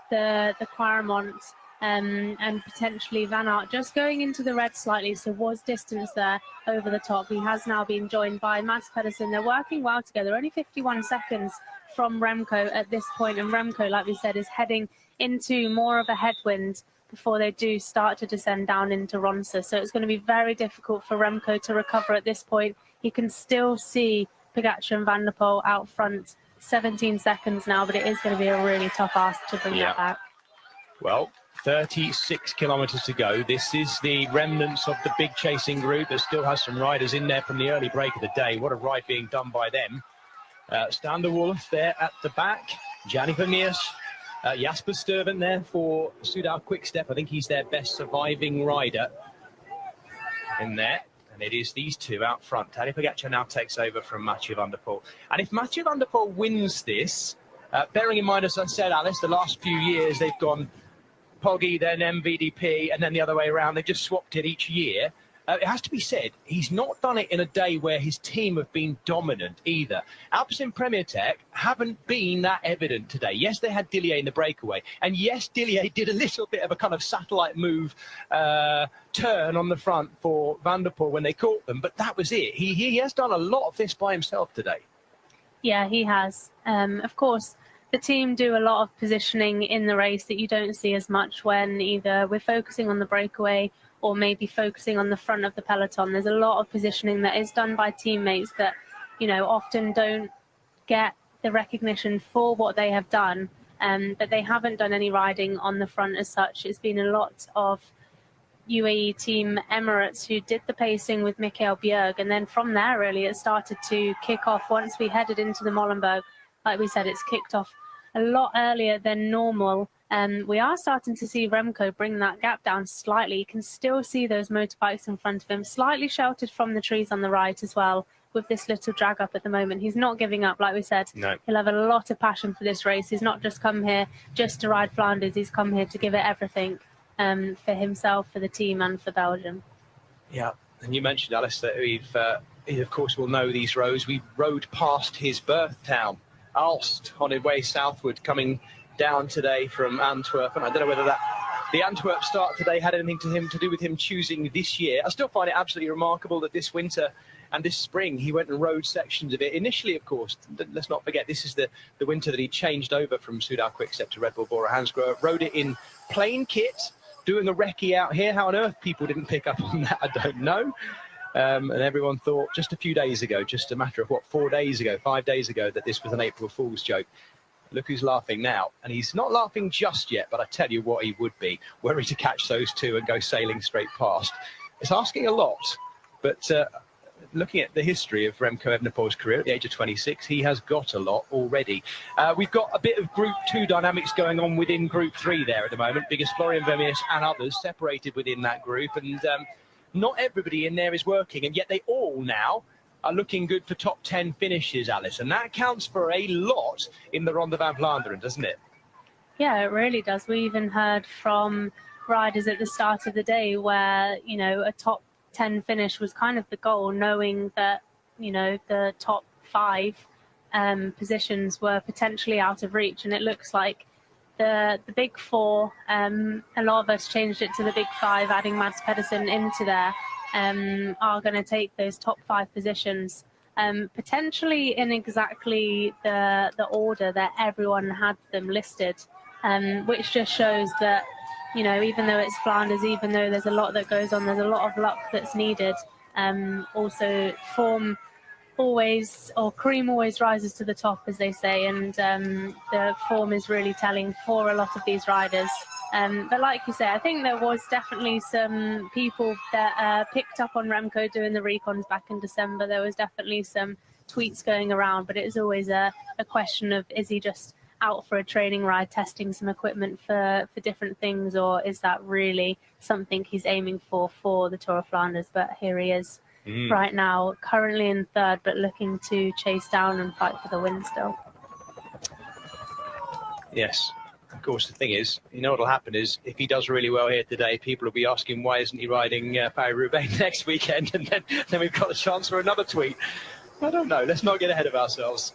the Quaremont and potentially Van Aert just going into the red slightly, so was distance there over the top. He has now been joined by Mads Pedersen. They're working well together, only 51 seconds from Remco at this point, and Remco, like we said, is heading into more of a headwind before they do start to descend down into Ronde. So it's going to be very difficult for Remco to recover at this point. He can still see Pogacar and Van der Poel out front, 17 seconds now, but it is going to be a really tough ask to bring that back. Well, 36 kilometres to go. This is the remnants of the big chasing group that still has some riders in there from the early break of the day. What a ride being done by them. Stan de Wolf there at the back. Gianni Vermeers. Jasper Stuyven there for Soudal Quickstep. I think he's their best surviving rider in there. And it is these two out front. Tadej Pogacar now takes over from Mathieu van der Poel. And if Mathieu van der Poel wins this, bearing in mind, as I said, Alice, the last few years they've gone Poggy, then MVDP, and then the other way around. They've just swapped it each year. It has to be said, he's not done it in a day where his team have been dominant either. Alpecin Premier Tech haven't been that evident today. Yes, they had Dillier in the breakaway. And yes, Dillier did a little bit of a kind of satellite move turn on the front for Van der Poel when they caught them. But that was it. He has done a lot of this by himself today. Yeah, he has. Of course, the team do a lot of positioning in the race that you don't see as much when either we're focusing on the breakaway or maybe focusing on the front of the peloton. There's a lot of positioning that is done by teammates that, you know, often don't get the recognition for what they have done, but they haven't done any riding on the front as such. It's been a lot of UAE team Emirates who did the pacing with Michael Bjerg, and then from there really it started to kick off once we headed into the Molenberg. Like we said, it's kicked off a lot earlier than normal. We are starting to see Remco bring that gap down slightly. You can still see those motorbikes in front of him, slightly sheltered from the trees on the right as well, with this little drag up at the moment. He's not giving up, like we said. No. He'll have a lot of passion for this race. He's not just come here just to ride Flanders. He's come here to give it everything for himself, for the team, and for Belgium. Yeah, and you mentioned, Alice, that he of course will know these roads. We rode past his birth town, Aalst, on his way southward, coming down today from Antwerp. And I don't know whether the Antwerp start today had anything to do with him choosing this year. I still find it absolutely remarkable that this winter and this spring he went and rode sections of it. Initially, of course, let's not forget, this is the winter that he changed over from Soudal Quickstep to Red Bull Bora Hansgrohe. Rode it in plain kit, doing a recce out here. How on earth people didn't pick up on that, I don't know. And everyone thought just a few days ago, just a matter of 5 days ago, that this was an April Fool's joke. Look who's laughing now. And he's not laughing just yet, but I tell you what he would be, were he to catch those two and go sailing straight past. It's asking a lot, but looking at the history of Remco Evenepoel's career at the age of 26, he has got a lot already. We've got a bit of Group 2 dynamics going on within Group 3 there at the moment, because Florian Vermeers and others separated within that group, and not everybody in there is working, and yet they all now are looking good for top 10 finishes, Alice, and that counts for a lot in the Ronde van Vlaanderen, doesn't it? Yeah, it really does. We even heard from riders at the start of the day where, you know, a top 10 finish was kind of the goal, knowing that, you know, the top 5 positions were potentially out of reach, and it looks like the big 4, a lot of us changed it to the big 5, adding Mads Pedersen into there, are going to take those top 5 positions, potentially in exactly the order that everyone had them listed, which just shows that, you know, even though it's Flanders, even though there's a lot that goes on, there's a lot of luck that's needed. Also, form always, or cream always rises to the top, as they say, and the form is really telling for a lot of these riders. But like you say, I think there was definitely some people that picked up on Remco doing the recons back in December. There was definitely some tweets going around, but it is always a question of, is he just out for a training ride, testing some equipment for different things, or is that really something he's aiming for the Tour of Flanders? But here he is right now, currently in 3rd, but looking to chase down and fight for the win still. Yes. Of course, the thing is, you know what will happen is, if he does really well here today, people will be asking, why isn't he riding Paris-Roubaix next weekend? And then we've got a chance for another tweet. I don't know. Let's not get ahead of ourselves.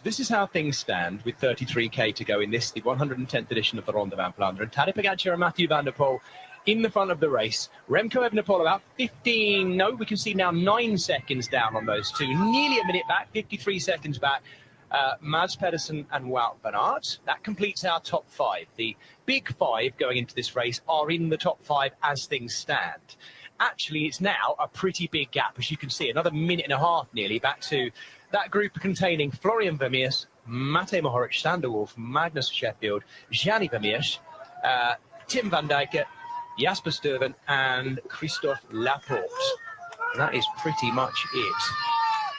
this is how things stand with 33k to go in this, the 110th edition of the Ronde van Vlaanderen. Tadej Pogacar and Mathieu van der Poel in the front of the race. Remco Evenepoel about 15, no, we can see now 9 seconds down on those two. Nearly a minute back, 53 seconds back. Mads Pedersen and Wout van Aert. That completes our top 5. The big 5 going into this race are in the top 5 as things stand. Actually, it's now a pretty big gap, as you can see, another minute and a half nearly back to that group containing Florian Vermeers, Matej Mohoric, Sander Wolf, Magnus Sheffield, Gianni Vermeers, Tim van Dijk, Jasper Stuyven and Christophe Laporte. And that is pretty much it.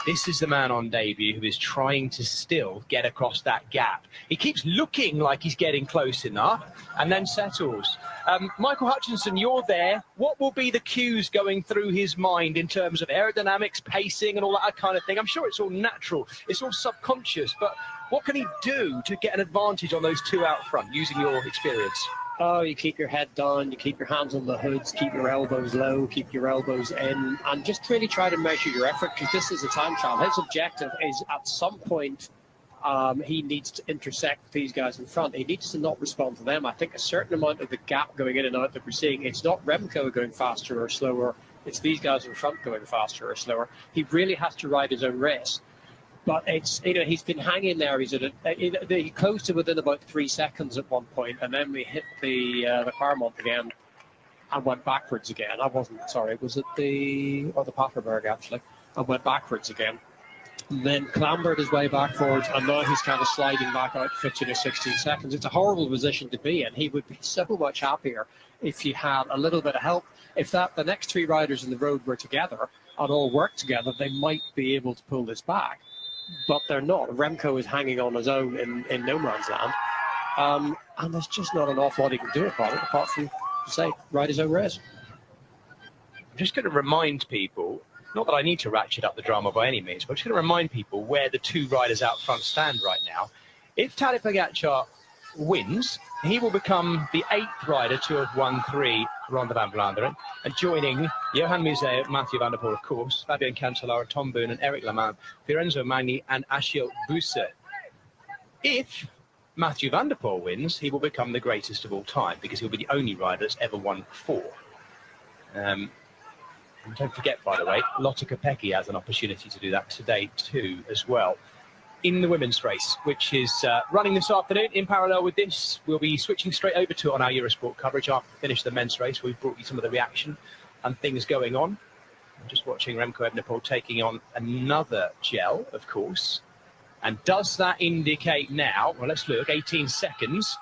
This is the man on debut who is trying to still get across that gap. He keeps looking like he's getting close enough and then settles. Michael Hutchinson, you're there. What will be the cues going through his mind in terms of aerodynamics, pacing and all that kind of thing? I'm sure it's all natural, it's all subconscious, but what can he do to get an advantage on those two out front using your experience? Oh, you keep your head down, you keep your hands on the hoods, keep your elbows low, keep your elbows in, and just really try to measure your effort, because this is a time trial. His objective is at some point he needs to intersect these guys in front. He needs to not respond to them. I think a certain amount of the gap going in and out that we're seeing, it's not Remco going faster or slower, it's these guys in front going faster or slower. He really has to ride his own race. But it's, you know, he's been hanging there. He's at he closed to within about 3 seconds at one point, and then we hit the Klaremont again and went backwards again. I wasn't sorry. Was it the Paterberg actually? And went backwards again. And then clambered his way back forwards, and now he's kind of sliding back out 15 or 16 seconds. It's a horrible position to be in. He would be so much happier if he had a little bit of help. If the next 3 riders in the road were together and all worked together, they might be able to pull this back. But they're not. Remco is hanging on his own in no man's land. And there's just not an awful lot he can do about it, apart from, say, ride his own race. I'm just going to remind people, not that I need to ratchet up the drama by any means, but I'm just going to remind people where the 2 riders out front stand right now. If Tadej Pogacar wins, he will become the 8th rider to have won 3 Ronde van Vlaanderen, and joining Johan Museeuw, Mathieu van der Poel, of course, Fabian Cancellara, Tom Boone and Eric Lamain, Fiorenzo Magni and Achille Busse. If Mathieu van der Poel wins, he will become the greatest of all time, because he'll be the only rider that's ever won before. And don't forget, by the way, Lotte Kopecky has an opportunity to do that today too, as well. In the women's race, which is running this afternoon in parallel with this, we'll be switching straight over to it on our Eurosport coverage after we finish the men's race. We've brought you some of the reaction and things going on. I'm just watching Remco Evenepoel taking on another gel, of course. And does that indicate now, well, let's look, 18 seconds.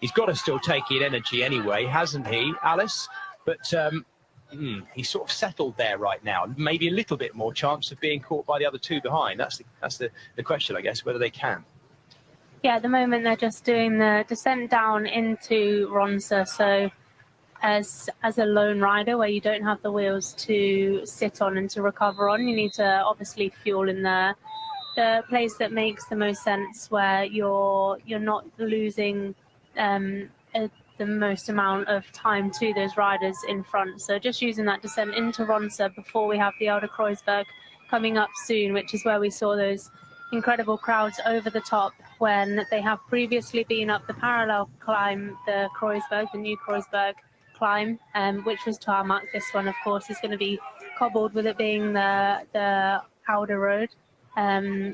He's got to still take in energy anyway, hasn't he, Alice? But he's sort of settled there right now. Maybe a little bit more chance of being caught by the other 2 behind. That's the question, I guess, whether they can. Yeah, at the moment they're just doing the descent down into Ronde. So as a lone rider where you don't have the wheels to sit on and to recover on, you need to obviously fuel in the place that makes the most sense, where you're not losing the most amount of time to those riders in front. So just using that descent into Ronde before we have the Oude Kruisberg coming up soon, which is where we saw those incredible crowds over the top when they have previously been up the parallel climb, the Kruisberg, the new Kruisberg climb, which was tarmac. This one, of course, is going to be cobbled with it being the Oude Road.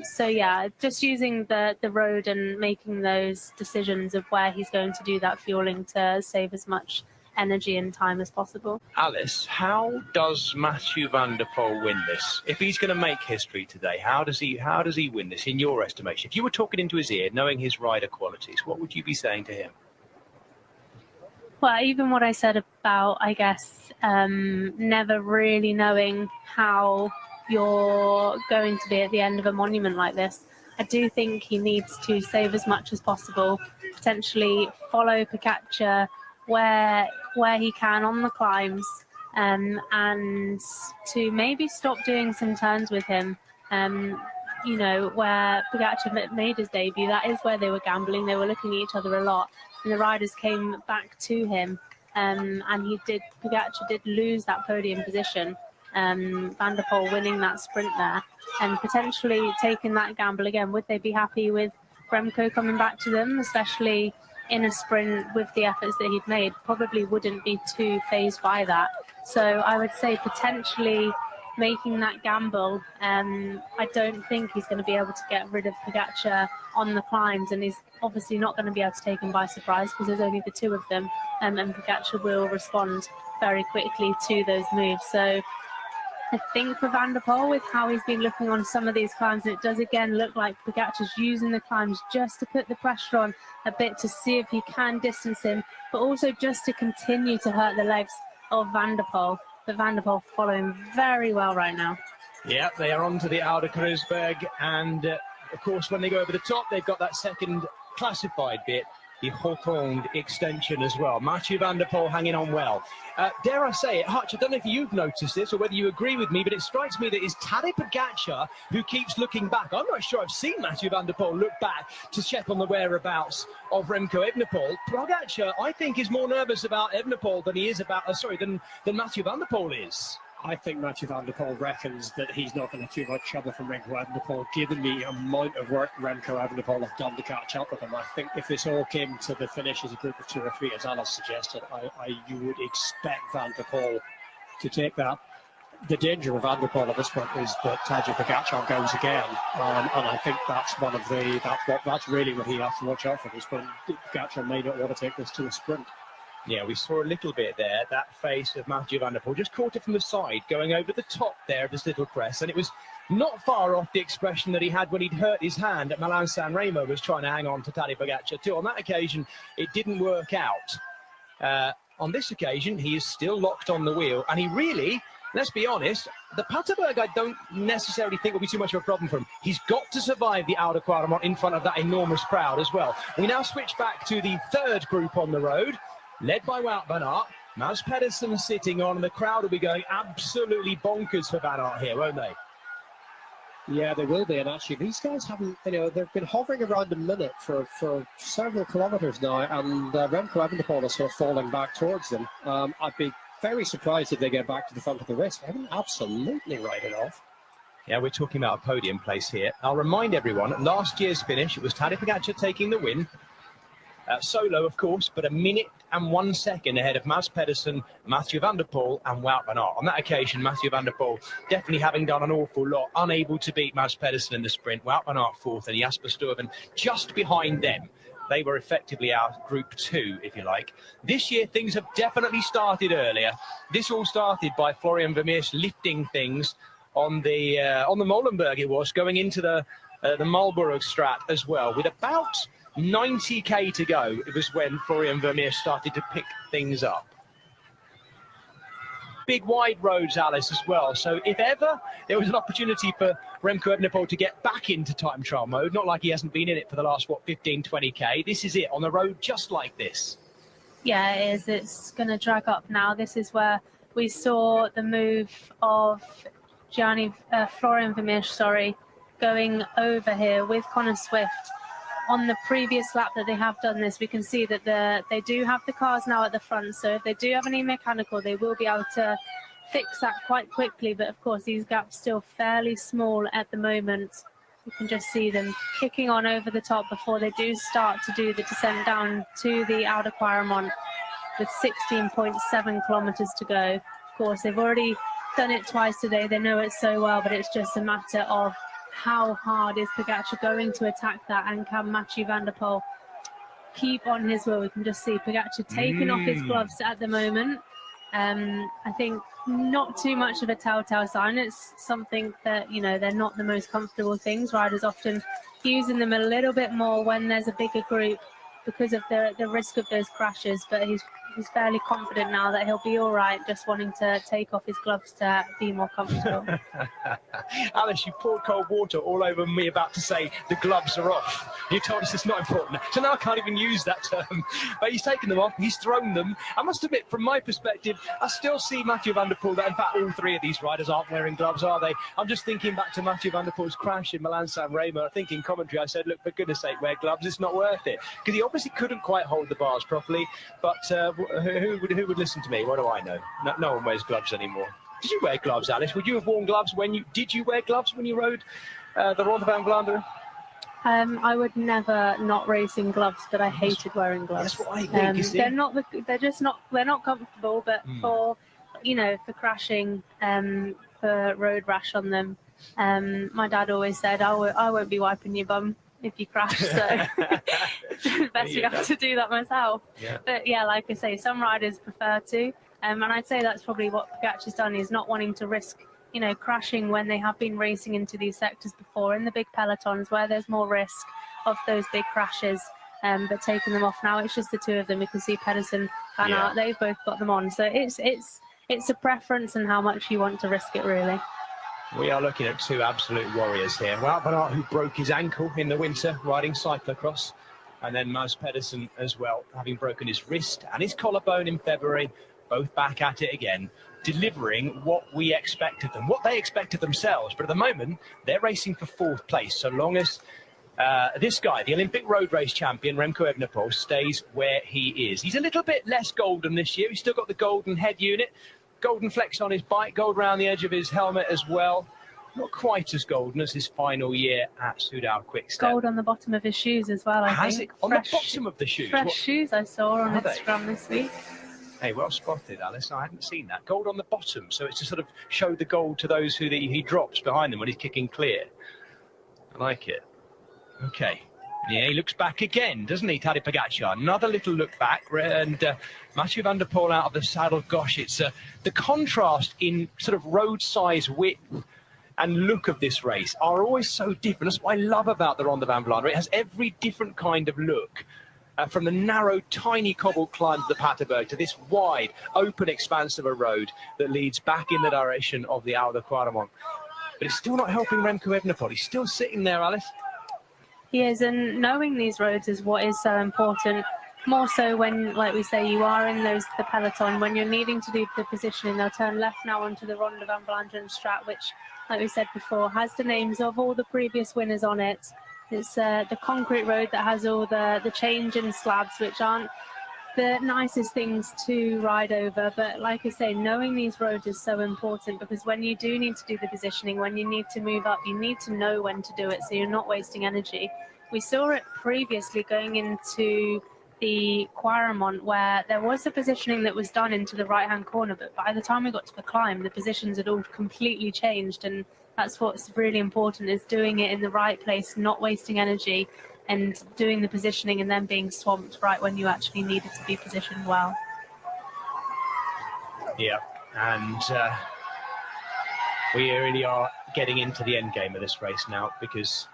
So yeah, just using the road and making those decisions of where he's going to do that fueling to save as much energy and time as possible. Alice, how does Mathieu van der Poel win this? If he's going to make history today, how does he win this in your estimation? If you were talking into his ear, knowing his rider qualities, what would you be saying to him? Well, even what I said about, I guess, never really knowing how you're going to be at the end of a monument like this. I do think he needs to save as much as possible, potentially follow Pogacar where he can on the climbs, and to maybe stop doing some turns with him. You know, where Pogacar made his debut, that is where they were gambling. They were looking at each other a lot, and the riders came back to him, and Pogacar did lose that podium position. Van der Poel winning that sprint there and potentially taking that gamble again. Would they be happy with Remco coming back to them, especially in a sprint with the efforts that he'd made? Probably wouldn't be too phased by that. So I would say potentially making that gamble. I don't think he's going to be able to get rid of Pogacar on the climbs, and he's obviously not going to be able to take him by surprise because there's only the two of them, and Pogacar will respond very quickly to those moves. So I think for Van der Poel, with how he's been looking on some of these climbs, it does again look like Pogacar's using the climbs just to put the pressure on a bit to see if he can distance him, but also just to continue to hurt the legs of Van der Poel. But Van der Poel following very well right now. Yeah, they are onto the Oude Kruisberg, and of course when they go over the top, they've got that second classified bit, the Rotonde extension as well. Mathieu van der Poel hanging on well. Dare I say it, Hutch, I don't know if you've noticed this or whether you agree with me, but it strikes me that it's Tadej Pogacar who keeps looking back. I'm not sure I've seen Mathieu van der Poel look back to check on the whereabouts of Remco Evenepoel. Pogacar, I think, is more nervous about Evenepoel than he is about, than Mathieu van der Poel is. I think Mathieu van der Poel reckons that he's not going to too much trouble from Remco Evenepoel, given the amount of work Remco Evenepoel have done to catch up with him. I think if this all came to the finish as a group of 2 or 3, as Alice suggested, you would expect Van der Poel to take that. The danger of Van der Poel at this point is that Tadej Pogacar goes again, and I think that's that's really what he has to watch out for. This point, Pogacar may not want to take this to a sprint. Yeah, we saw a little bit there, that face of Mathieu van der Poel, just caught it from the side, going over the top there of this little crest, and it was not far off the expression that he had when he'd hurt his hand at Milan-San Remo, was trying to hang on to Tadej Pogacar too. On that occasion, it didn't work out. On this occasion, he is still locked on the wheel, and he really, let's be honest, the Paterberg I don't necessarily think will be too much of a problem for him. He's got to survive the Oude Kwaremont in front of that enormous crowd as well. We now switch back to the third group on the road, led by Wout van Aert. Mads Pedersen sitting on, and the crowd will be going absolutely bonkers for Van Aert here, won't they? Yeah, they will be. And actually, these guys haven't, they've been hovering around a minute for several kilometres now, and Remco Evenepoel is sort of falling back towards them. I'd be very surprised if they get back to the front of the race. They haven't absolutely right it off. Yeah, we're talking about a podium place here. I'll remind everyone, last year's finish, it was Tadej Pogacar taking the win. Solo, of course, but 1 minute and 1 second ahead of Mads Pedersen, Mathieu van der Poel and Wout van Aert. On that occasion, Mathieu van der Poel definitely having done an awful lot, unable to beat Mads Pedersen in the sprint. Wout van Aert fourth, and Jasper Stuyven just behind them. They were effectively our group 2, if you like. This year, things have definitely started earlier. This all started by Florian Vermeer's lifting things on the Molenberg, it was, going into the Marlborough Strat as well, with about 90k to go. It was when Florian Vermeer started to pick things up. Big wide roads, Alice, as well. So if ever there was an opportunity for Remco Evenepoel to get back into time trial mode, not like he hasn't been in it for the last, 15, 20k, this is it, on the road just like this. Yeah, it is. It's going to drag up now. This is where we saw the move of Florian Vermeer, going over here with Connor Swift. On the previous lap that they have done this, we can see that they do have the cars now at the front. So if they do have any mechanical, they will be able to fix that quite quickly. But of course, these gaps still fairly small at the moment. You can just see them kicking on over the top before they do start to do the descent down to the Oude Kwaremont with 16.7 kilometers to go. Of course, they've already done it twice today. They know it so well, but it's just a matter of how hard is Pogacar going to attack that, and can Mathieu van der Poel keep on his wheel? We can just see Pogacar taking off his gloves at the moment. I think not too much of a telltale sign. It's something that, they're not the most comfortable things. Riders often using them a little bit more when there's a bigger group because of the risk of those crashes, but he's fairly confident now that he'll be all right, just wanting to take off his gloves to be more comfortable. Alice, you poured cold water all over me about to say the gloves are off. You told us it's not important. So now I can't even use that term. But he's taken them off, he's thrown them. I must admit, from my perspective, I still see Mathieu van der Poel, that in fact all 3 of these riders aren't wearing gloves, are they? I'm just thinking back to Mathieu van der Poel's crash in Milan-San Remo. I think in commentary I said, look, for goodness sake, wear gloves, it's not worth it. Because he obviously couldn't quite hold the bars properly, but who would listen to me? What do I know? No one wears gloves anymore. Did you wear gloves, Alice? Would you have worn gloves did you wear gloves when you rode the Ronde van Vlaanderen? I would never not race in gloves, but I hated wearing gloves. That's what I think. They're not comfortable, but for crashing, for road rash on them. My dad always said, I won't be wiping your bum if you crash, so best you have to do that myself. Yeah. But yeah, like I say, some riders prefer to, and I'd say that's probably what Pogacar's done, is not wanting to risk crashing when they have been racing into these sectors before in the big pelotons where there's more risk of those big crashes, but taking them off now. It's just the two of them. You can see Pedersen, Van Aert, they've both got them on, so it's a preference and how much you want to risk it, really. We are looking at two absolute warriors here. Well, Van Aert, who broke his ankle in the winter riding cyclocross, and then Mads Pedersen as well, having broken his wrist and his collarbone in February, both back at it again, delivering what we expected them, what they expected themselves. But at the moment, they're racing for 4th place, so long as this guy, the Olympic road race champion, Remco Evenepoel, stays where he is. He's a little bit less golden this year. He's still got the golden head unit, golden flecks on his bike, gold around the edge of his helmet as well. Not quite as golden as his final year at Soudal Quickstep. Gold on the bottom of his shoes as well, I think. Has it? On the bottom of the shoes? Fresh shoes I saw on Instagram this week. Hey, well spotted, Alice. I hadn't seen that. Gold on the bottom, so it's to sort of show the gold to those who he drops behind them when he's kicking clear. I like it. Okay. Yeah, he looks back again, doesn't he, Tadej Pogacar? Another little look back, and Mathieu van der Poel out of the saddle. Gosh, it's the contrast in sort of road size, width and look of this race are always so different. That's what I love about the Ronde van Vlaanderen. It has every different kind of look. From the narrow, tiny cobbled climb of the Paterberg to this wide, open expanse of a road that leads back in the direction of the Oude Quaremont. But it's still not helping Remco Evenepoel. He's still sitting there, Alice. He is, and knowing these roads is what is so important. More so when, like we say, you are in the peloton, when you're needing to do the positioning. They'll turn left now onto the Ronde van Vlaanderen strat, which, like we said before, has the names of all the previous winners on it. It's the concrete road that has all the change in slabs, which aren't the nicest things to ride over. But like I say, knowing these roads is so important, because when you do need to do the positioning, when you need to move up, you need to know when to do it so you're not wasting energy. We saw it previously going into the Quaremont, where there was a positioning that was done into the right-hand corner, but by the time we got to the climb, the positions had all completely changed, and that's what's really important, is doing it in the right place, not wasting energy, and doing the positioning and then being swamped right when you actually needed to be positioned well. Yeah, and we really are getting into the end game of this race now, because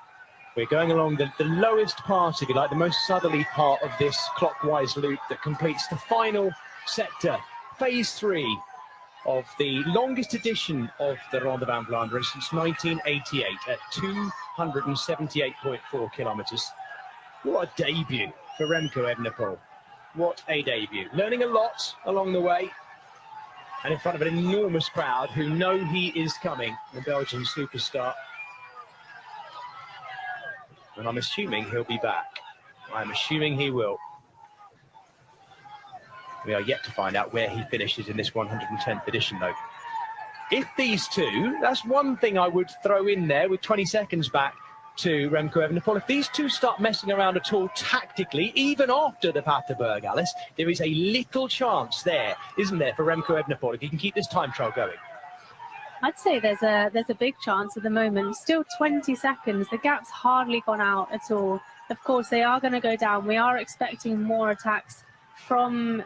we're going along the lowest part, if you like, the most southerly part of this clockwise loop that completes the final sector, phase 3 of the longest edition of the Ronde van Vlaanderen since 1988 at 278.4 kilometres. What a debut for Remco Evenepoel. What a debut. Learning a lot along the way, and in front of an enormous crowd who know he is coming, the Belgian superstar. And I'm assuming he'll be back. I'm assuming he will. We are yet to find out where he finishes in this 110th edition, though. If these two, that's one thing I would throw in there with 20 seconds back to Remco Evenepoel. If these two start messing around at all tactically, even after the Paterberg, Alice, there is a little chance there, isn't there, for Remco Evenepoel if he can keep this time trial going? I'd say there's a big chance at the moment. Still 20 seconds. The gap's hardly gone out at all. Of course, they are going to go down. We are expecting more attacks from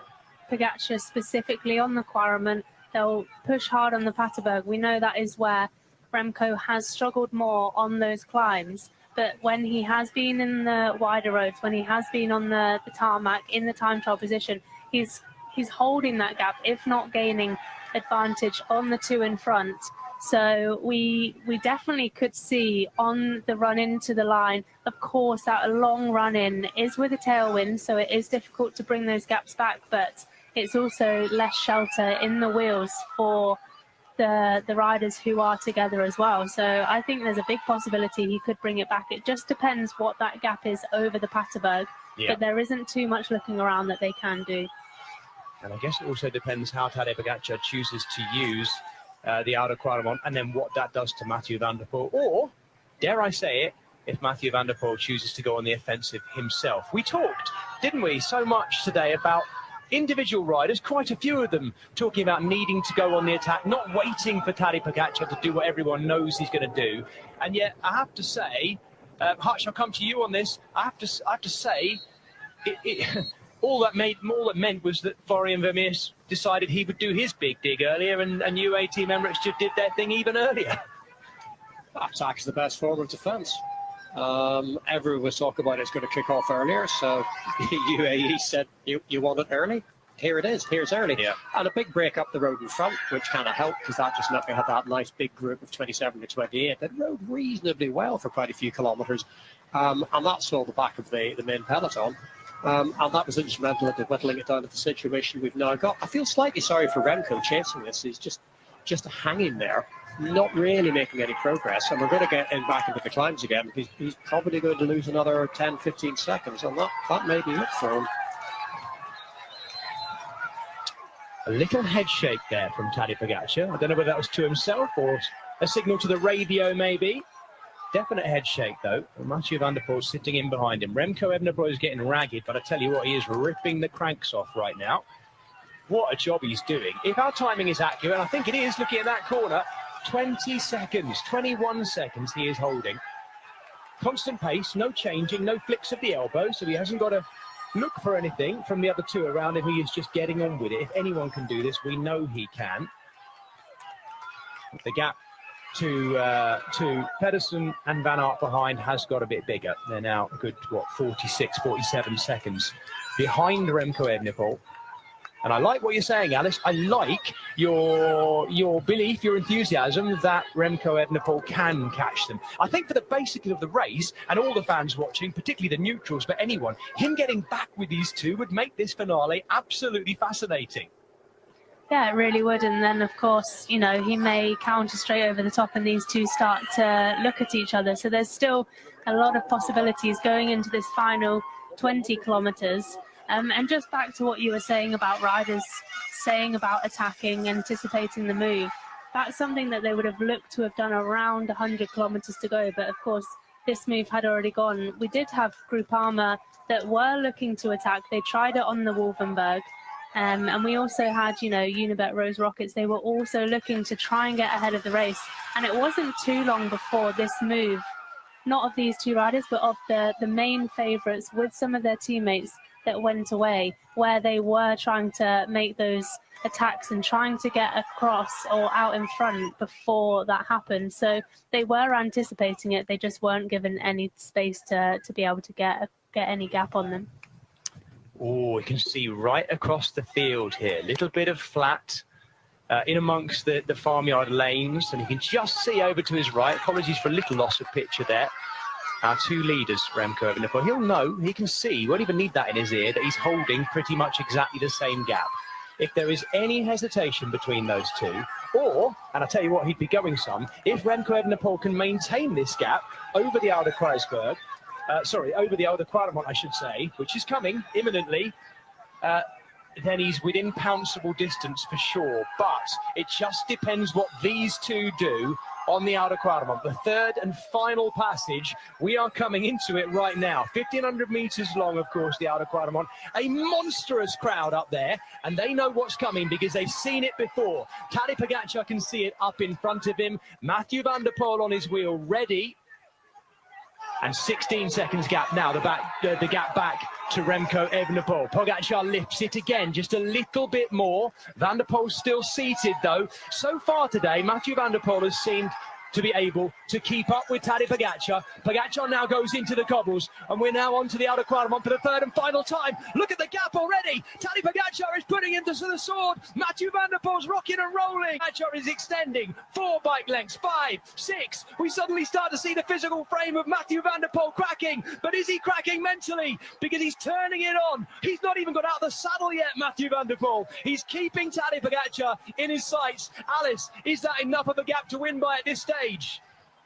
Pogacar, specifically on the Quaremont. They'll push hard on the Paterberg. We know that is where Remco has struggled more on those climbs. But when he has been in the wider roads, when he has been on the tarmac in the time trial position, he's holding that gap, if not gaining advantage on the two in front. So we definitely could see on the run into the line, of course, that long run in is with a tailwind, so it is difficult to bring those gaps back, but it's also less shelter in the wheels for the riders who are together as well. So I think there's a big possibility he could bring it back. It just depends what that gap is over the Paterberg, but there isn't too much looking around that they can do. And I guess it also depends how Tadej Pogacar chooses to use the Oude Kwaremont, and then what that does to Mathieu van der Poel, or, dare I say it, if Mathieu van der Poel chooses to go on the offensive himself. We talked, didn't we, so much today about individual riders, quite a few of them talking about needing to go on the attack, not waiting for Tadej Pogacar to do what everyone knows he's going to do. And yet, I have to say, Hutch, I'll come to you on this. I have to say, all that meant was that Florian Vermeers decided he would do his big dig earlier, and UAE Team Emirates just did their thing even earlier. Attack is the best form of defence. Everyone was talking about it's going to kick off earlier, so UAE said, you want it early? Here it is, here's early. Yeah. And a big break up the road in front, which kind of helped, because that just meant we had that nice big group of 27 to 28 that rode reasonably well for quite a few kilometres, and that saw the back of the main peloton. And that was instrumental in whittling it down to the situation we've now got. I feel slightly sorry for Remco chasing this. He's just hanging there, not really making any progress, and we're going to get him back into the climbs again. He's probably going to lose another 10, 15 seconds, and that may be it for him. A little head shake there from Tadej Pogacar. I don't know whether that was to himself or a signal to the radio, maybe. Definite head shake, though. Mathieu van der Poel sitting in behind him. Remco Evenepoel is getting ragged, but I tell you what, he is ripping the cranks off right now. What a job he's doing. If our timing is accurate, and I think it is, looking at that corner, 20 seconds, 21 seconds he is holding. Constant pace, no changing, no flicks of the elbow, so he hasn't got to look for anything from the other two around him. He is just getting on with it. If anyone can do this, we know he can. The gap to Pedersen and Van Aert behind has got a bit bigger. They're now a good, 46, 47 seconds behind Remco Evenepoel. And I like what you're saying, Alice. I like your belief, your enthusiasm that Remco Evenepoel can catch them. I think for the basic of the race, and all the fans watching, particularly the neutrals, but anyone, him getting back with these two would make this finale absolutely fascinating. Yeah, it really would. And then, of course, you know, he may counter straight over the top and these two start to look at each other. So there's still a lot of possibilities going into this final 20 kilometres. And just back to what you were saying about riders saying about attacking, anticipating the move. That's something that they would have looked to have done around 100 kilometres to go. But, of course, this move had already gone. We did have Groupama that were looking to attack. They tried it on the Wolvenberg. And we also had, you know, Unibet Rose Rockets. They were also looking to try and get ahead of the race. And it wasn't too long before this move, not of these two riders, but of the main favourites with some of their teammates that went away, where they were trying to make those attacks and trying to get across or out in front before that happened. So they were anticipating it. They just weren't given any space to be able to get any gap on them. Oh, we can see right across the field here. Little bit of flat in amongst the farmyard lanes. And you can just see over to his right. Apologies for a little loss of picture there. Our two leaders, Remco Evenepoel. He'll know, he can see, he won't even need that in his ear, that he's holding pretty much exactly the same gap. If there is any hesitation between those two, or, and I'll tell you what, he'd be going some, if Remco Evenepoel can maintain this gap over the Oude Kruisberg, over the Oude Kwaremont, I should say, which is coming imminently, then he's within pounceable distance for sure. But it just depends what these two do on the Oude Kwaremont. The third and final passage, we are coming into it right now. 1,500 metres long, of course, the Oude Kwaremont. A monstrous crowd up there, and they know what's coming because they've seen it before. Tadej Pogacar can see it up in front of him. Mathieu van der Poel on his wheel, ready. And 16 seconds gap now, the gap back to Remco Evenepoel. Pogacar lifts it again, just a little bit more. Van der Poel still seated, though. So far today, Mathieu van der Poel has seemed to be able to keep up with Tadej Pogacar. Pogacar now goes into the cobbles, and we're now on to the Oude Kwaremont for the third and final time. Look at the gap already. Tadej Pogacar is putting him to the sword. Mathieu van der Poel's rocking and rolling. Pogacar is extending 4 bike lengths, 5, 6. We suddenly start to see the physical frame of Mathieu van der Poel cracking. But is he cracking mentally? Because he's turning it on. He's not even got out of the saddle yet, Mathieu van der Poel. He's keeping Tadej Pogacar in his sights. Alice, is that enough of a gap to win by at this stage?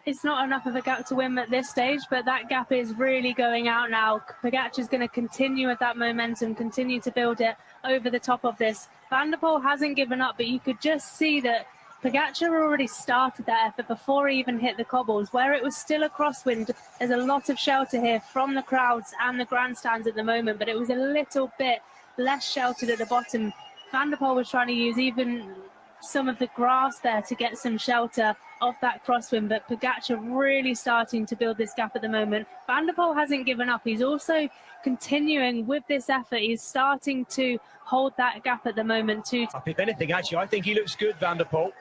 It's not enough of a gap to win at this stage, but that gap is really going out now. Pogacar's going to continue with that momentum, continue to build it over the top of this. Van der Poel hasn't given up, but you could just see that Pogacar already started that effort before he even hit the cobbles, where it was still a crosswind. There's a lot of shelter here from the crowds and the grandstands at the moment, but it was a little bit less sheltered at the bottom. Van der Poel was trying to use even some of the grass there to get some shelter off that crosswind, but Pogacar really starting to build this gap at the moment. Van der Poel hasn't given up. He's also continuing with this effort. He's starting to hold that gap at the moment too. If anything, actually, I think he looks good, Van der Poel.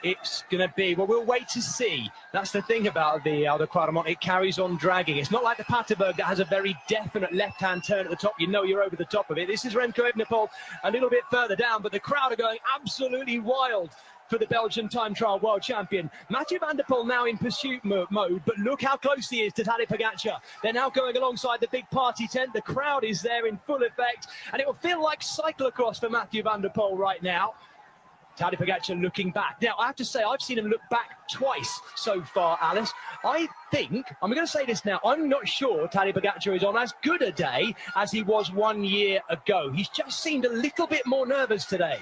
It's going to be, well, we'll wait to see. That's the thing about the Alde Quaremont. It carries on dragging. It's not like the Paterberg that has a very definite left-hand turn at the top. You know you're over the top of it. This is Remco Evenepoel a little bit further down, but the crowd are going absolutely wild for the Belgian time trial world champion. Mathieu van der Poel now in pursuit mode, but look how close he is to Tadej Pogacar. They're now going alongside the big party tent. The crowd is there in full effect, and it will feel like cyclocross for Mathieu van der Poel right now. Tadej Pogacar looking back. Now, I have to say, I've seen him look back twice so far, Alice. I think, I'm going to say this now, I'm not sure Tadej Pogacar is on as good a day as he was 1 year ago. He's just seemed a little bit more nervous today.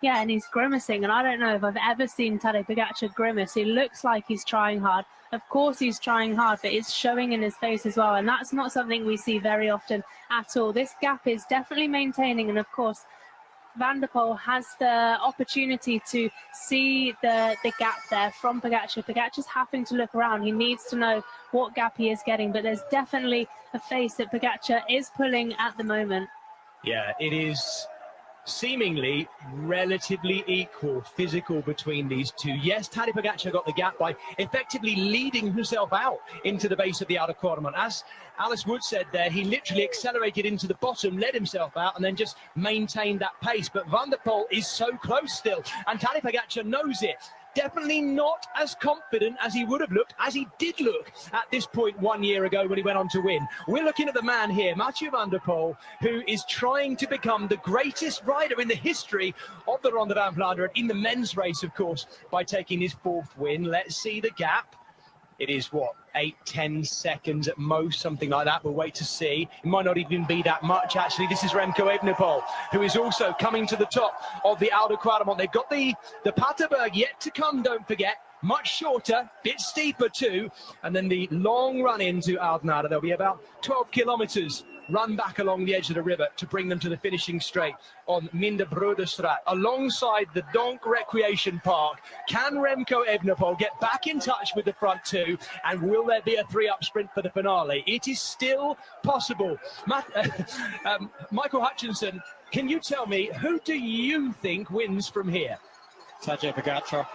Yeah, and he's grimacing, and I don't know if I've ever seen Tadej Pogacar grimace. He looks like he's trying hard. Of course he's trying hard, but it's showing in his face as well, and that's not something we see very often at all. This gap is definitely maintaining, and of course, Van der Poel has the opportunity to see the gap there from Pogacar. Pogacar's having to look around. He needs to know what gap he is getting, but there's definitely a face that Pogacar is pulling at the moment. Yeah, it is seemingly relatively equal physical between these two. Yes, Tadej Pogacar got the gap by effectively leading himself out into the base of the Alde Quaremont. As Alice Wood said there, he literally accelerated into the bottom, led himself out, and then just maintained that pace. But Van der Poel is so close still, and Tadej Pogacar knows it. Definitely not as confident as he would have looked, as he did look at this point 1 year ago when he went on to win. We're looking at the man here, Mathieu van der Poel, who is trying to become the greatest rider in the history of the Ronde van Vlaanderen, in the men's race, of course, by taking his 4th win. Let's see the gap. It is, what, 8-10 seconds at most, something like that. We'll wait to see. It might not even be that much, actually. This is Remco Evenepoel, who is also coming to the top of the Alde Quaremont. They've got the Paterberg yet to come, don't forget. Much shorter, bit steeper too. And then the long run into Oudenaarde. There'll be about 12 kilometres run back along the edge of the river to bring them to the finishing straight on Minderbroederstraat, alongside the Donk Recreation Park. Can Remco Evenepoel get back in touch with the front two, and will there be a 3-up sprint for the finale? It is still possible. Michael Hutchinson, can you tell me, who do you think wins from here? Tadej Pogacar.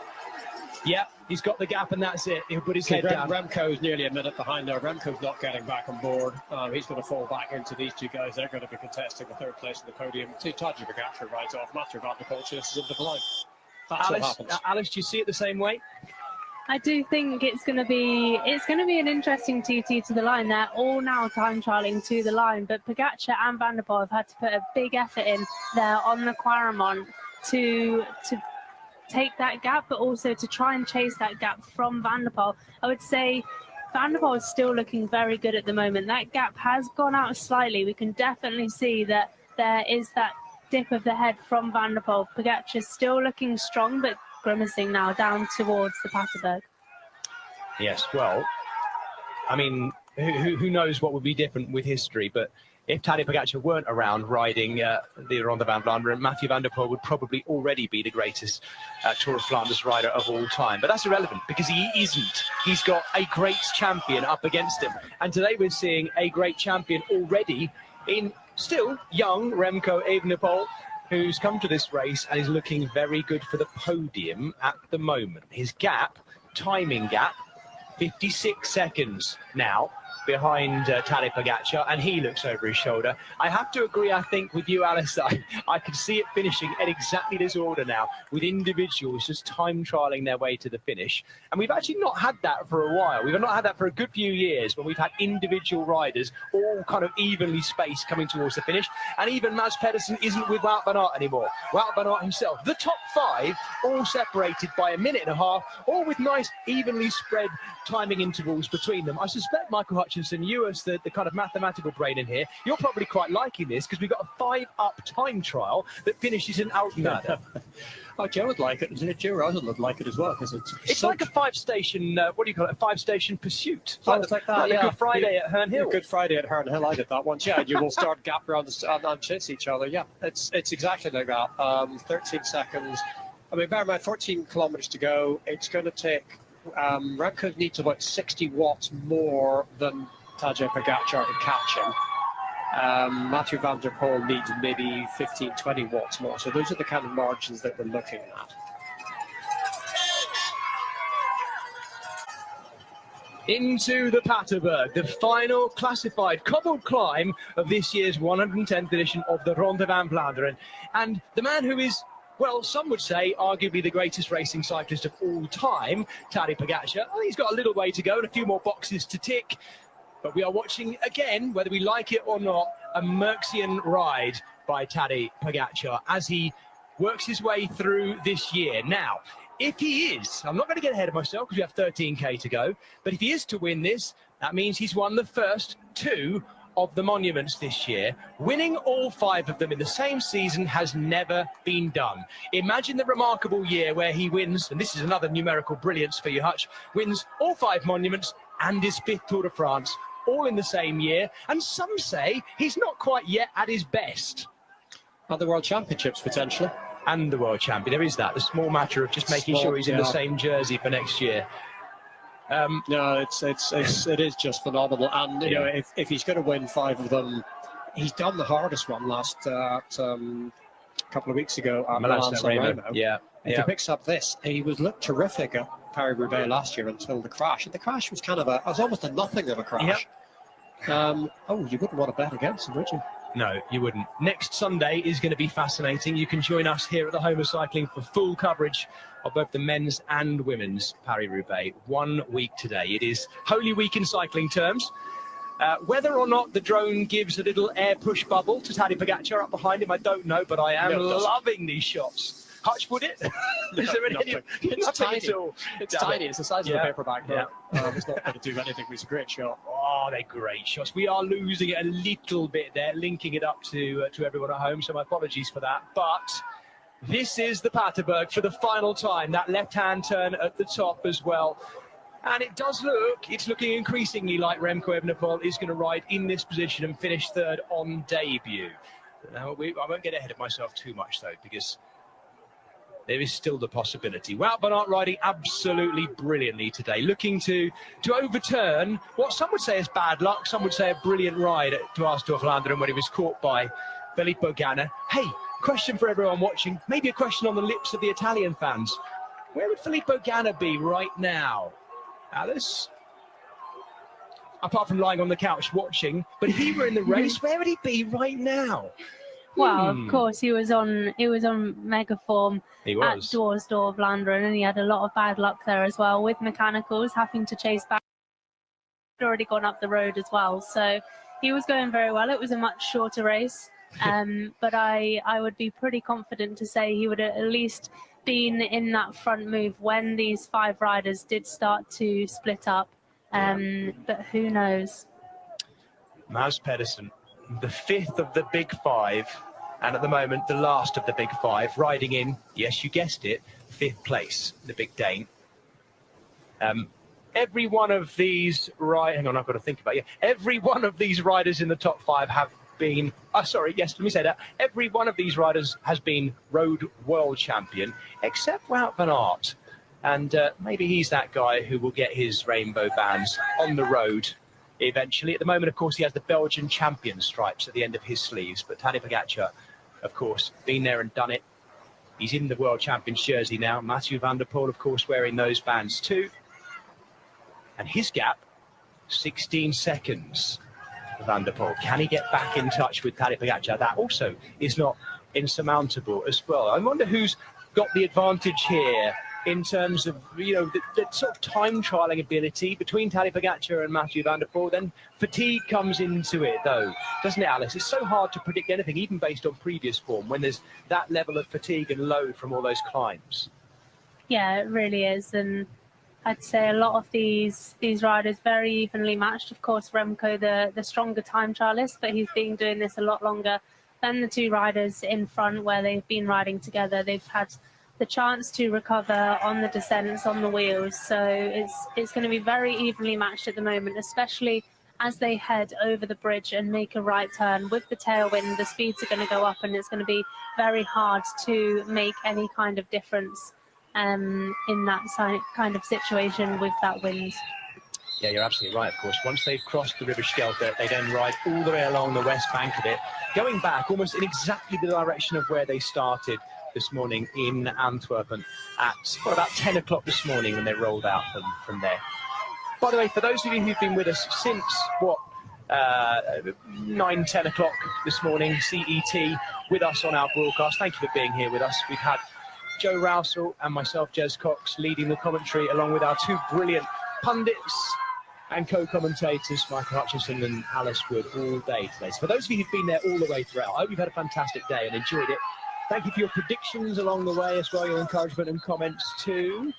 Yeah, he's got the gap and that's it. He'll put his head down. Remco's nearly a minute behind there. Remco's not getting back on board. He's going to fall back into these two guys. They're going to be contesting the 3rd place in the podium. Tadej Pogacar rides off. Mathieu van der Poel chases into the line. That's what happens. Alice, do you see it the same way? I do think it's going to be an interesting TT to the line. They're all now time trialing to the line, but Pogacar and Van der Poel have had to put a big effort in there on the Quaremont to take that gap, but also to try and chase that gap from Van der Poel. I would say Van der Poel is still looking very good at the moment. That gap has gone out slightly. We can definitely see that there is that dip of the head from Van der Poel. Pogacar is still looking strong, but grimacing now down towards the Paterberg. Yes, well, I mean, who knows what would be different with history, but if Tadej Pogacar weren't around riding the Ronde van Vlaanderen, Mathieu van der Poel would probably already be the greatest Tour of Flanders rider of all time. But that's irrelevant because he isn't. He's got a great champion up against him. And today we're seeing a great champion already in still young Remco Evenepoel, who's come to this race and is looking very good for the podium at the moment. His gap, timing gap, 56 seconds now behind Tadej Pogacar, and he looks over his shoulder. I have to agree, I think, with you, Alice. I can see it finishing in exactly this order now, with individuals just time trialing their way to the finish. And we've actually not had that for a while. We've not had that for a good few years, when we've had individual riders all kind of evenly spaced coming towards the finish. And even Mads Pedersen isn't with Wout van Aert anymore. Wout van Aert himself. The top 5 all separated by 1.5 minutes, all with nice evenly spread timing intervals between them. I suspect Michael Hutchinson, you as the kind of mathematical brain in here, you're probably quite liking this because we've got a 5-up time trial that finishes in Alkmaar. Oh, Joe would like it. Joe Rosen would like it as well because it's like a 5-station. What do you call it? A 5-station pursuit. It's like that. Like Good Friday at Herne Hill. Good Friday at Herne Hill. I did that once. Yeah, you will start gap around and chase each other. Yeah, it's exactly like that. 13 seconds. I mean, bear in mind, 14 kilometers to go. It's going to take. Remco needs about 60 watts more than Tadej Pogacar to catch him. Mathieu van der Poel needs maybe 15, 20 watts more. So those are the kind of margins that we're looking at. Into the Paterberg, the final classified cobbled climb of this year's 110th edition of the Ronde van Vlaanderen. And the man who is, well, some would say arguably the greatest racing cyclist of all time, Tadej Pogacar. Well, he's got a little way to go and a few more boxes to tick. But we are watching, again, whether we like it or not, a Merxian ride by Tadej Pogacar as he works his way through this year. Now, if he is, I'm not going to get ahead of myself because we have 13k to go, but if he is to win this, that means he's won the first 2 of the monuments this year. Winning all 5 of them in the same season has never been done. Imagine the remarkable year where he wins, and this is another numerical brilliance for you, Hutch, wins all 5 monuments and his 5th Tour de France, all in the same year, and some say he's not quite yet at his best. At the World Championships, potentially. And the World Champion, there is that. The small matter of just making sure he's in the same jersey for next year. No, it is just phenomenal. And, you know, if he's going to win 5 of them, he's done the hardest one last couple of weeks ago at Milan-San Remo. Yeah. If he picks up this, he looked terrific at Paris-Roubaix last year until the crash. And the crash was kind of it was almost a nothing of a crash. You wouldn't want to bet against him, would you? No, you wouldn't. Next Sunday is going to be fascinating. You can join us here at the Home of Cycling for full coverage of both the men's and women's Paris-Roubaix. 1 week today. It is Holy Week in cycling terms. Whether or not the drone gives a little air push bubble to Tadej Pogacar up behind him, I don't know, but I am loving these shots. Hutch, would it? Is there any? It's tiny. It's tiny. It's the size of a paperback. Yeah. It's not going to do anything. It's a great shot. Oh, they're great shots. We are losing it a little bit there, linking it up to everyone at home, so my apologies for that. But this is the Paterberg for the final time, that left-hand turn at the top as well. And it's looking increasingly like Remco Evenepoel is going to ride in this position and finish 3rd on debut. Now, I won't get ahead of myself too much, though, because there is still the possibility. Wout van Aert riding absolutely brilliantly today, looking to overturn what some would say is bad luck, some would say a brilliant ride at Tour Flanders when he was caught by Filippo Ganna. Hey, question for everyone watching, maybe a question on the lips of the Italian fans. Where would Filippo Ganna be right now? Alice? Apart from lying on the couch watching, but if he were in the race, where would he be right now? Well, of course, he was on mega form at Tour Vlaanderen, and he had a lot of bad luck there as well with mechanicals having to chase back. He'd already gone up the road as well, so he was going very well. It was a much shorter race, but I would be pretty confident to say he would have at least been in that front move when these 5 riders did start to split up. But who knows? Mads Pedersen, the 5th of the big 5, and at the moment the last of the big 5, riding in, yes, you guessed it, 5th place, the Big Dane. Every one of these hang on, I've got to think about it. Every one of these riders in the top 5 have been, let me say that. Every one of these riders has been road world champion, except Wout van Aert. And maybe he's that guy who will get his rainbow bands on the road eventually. At the moment, of course, he has the Belgian champion stripes at the end of his sleeves. But Tadej Pogacar, of course, been there and done it. He's in the world champion's jersey now. Mathieu van der Poel, of course, wearing those bands too. And his gap, 16 seconds. Van der Poel, can he get back in touch with Tadej Pogacar? That also is not insurmountable as well. I wonder who's got the advantage here in terms of, the sort of time trialing ability between Tadej Pogacar and Mathieu van der Poel. Then fatigue comes into it, though, doesn't it, Alice? It's so hard to predict anything, even based on previous form, when there's that level of fatigue and load from all those climbs. Yeah, it really is. And I'd say a lot of these riders very evenly matched. Of course, Remco, the stronger time trialist, but he's been doing this a lot longer than the two riders in front where they've been riding together. They've had the chance to recover on the descents, on the wheels. So it's going to be very evenly matched at the moment, especially as they head over the bridge and make a right turn. With the tailwind, the speeds are going to go up, and it's going to be very hard to make any kind of difference in that kind of situation with that wind. Yeah, you're absolutely right, of course. Once they've crossed the River Scheldt, they then ride all the way along the west bank of it, going back almost in exactly the direction of where they started this morning in Antwerp at about 10 o'clock this morning when they rolled out from there. By the way, for those of you who've been with us since, 9, 10 o'clock this morning, CET, with us on our broadcast, thank you for being here with us. We've had Joe Rousel and myself, Jez Cox, leading the commentary, along with our two brilliant pundits and co-commentators, Michael Hutchinson and Alice Wood, all day today. So for those of you who've been there all the way throughout, I hope you've had a fantastic day and enjoyed it. Thank you for your predictions along the way as well, your encouragement and comments too.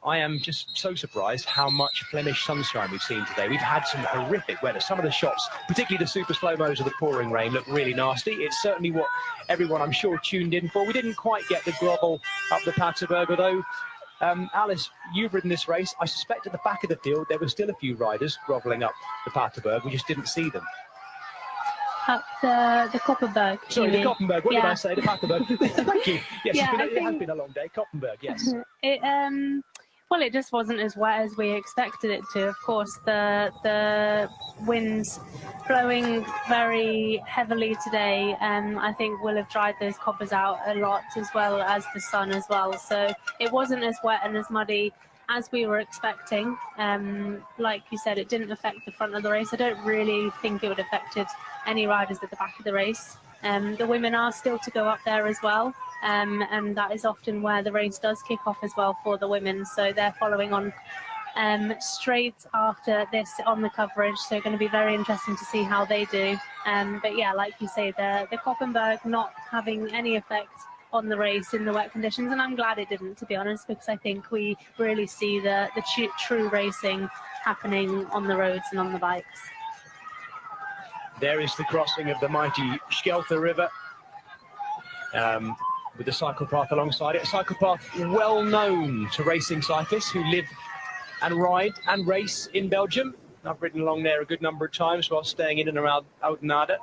I am just so surprised how much Flemish sunshine we've seen today. We've had some horrific weather. Some of the shots, particularly the super slow-mos of the pouring rain, look really nasty. It's certainly what everyone, I'm sure, tuned in for. We didn't quite get the grovel up the Paterberg, although, Alice, you've ridden this race. I suspect at the back of the field there were still a few riders grovelling up the Paterberg. We just didn't see them. Up the Koppenberg. Sorry, the Koppenberg. What did I say? The Paterberg. Thank you. Yes, Yeah, it has been a long day. Koppenberg, yes. Well, it just wasn't as wet as we expected it to. Of course, the winds blowing very heavily today, I think will have dried those coppers out a lot, as well as the sun as well. So it wasn't as wet and as muddy as we were expecting. Like you said, it didn't affect the front of the race. I don't really think it would have affected any riders at the back of the race. The women are still to go up there as well. And that is often where the race does kick off as well for the women. So they're following on straight after this on the coverage. So going to be very interesting to see how they do. But yeah, like you say, the Koppenberg not having any effect on the race in the wet conditions. And I'm glad it didn't, to be honest, because I think we really see the true racing happening on the roads and on the bikes. There is the crossing of the mighty Scheldt River. With the cycle path alongside it. A cycle path well known to racing cyclists who live and ride and race in Belgium. I've ridden along there a good number of times while staying in and around Oudenaarde.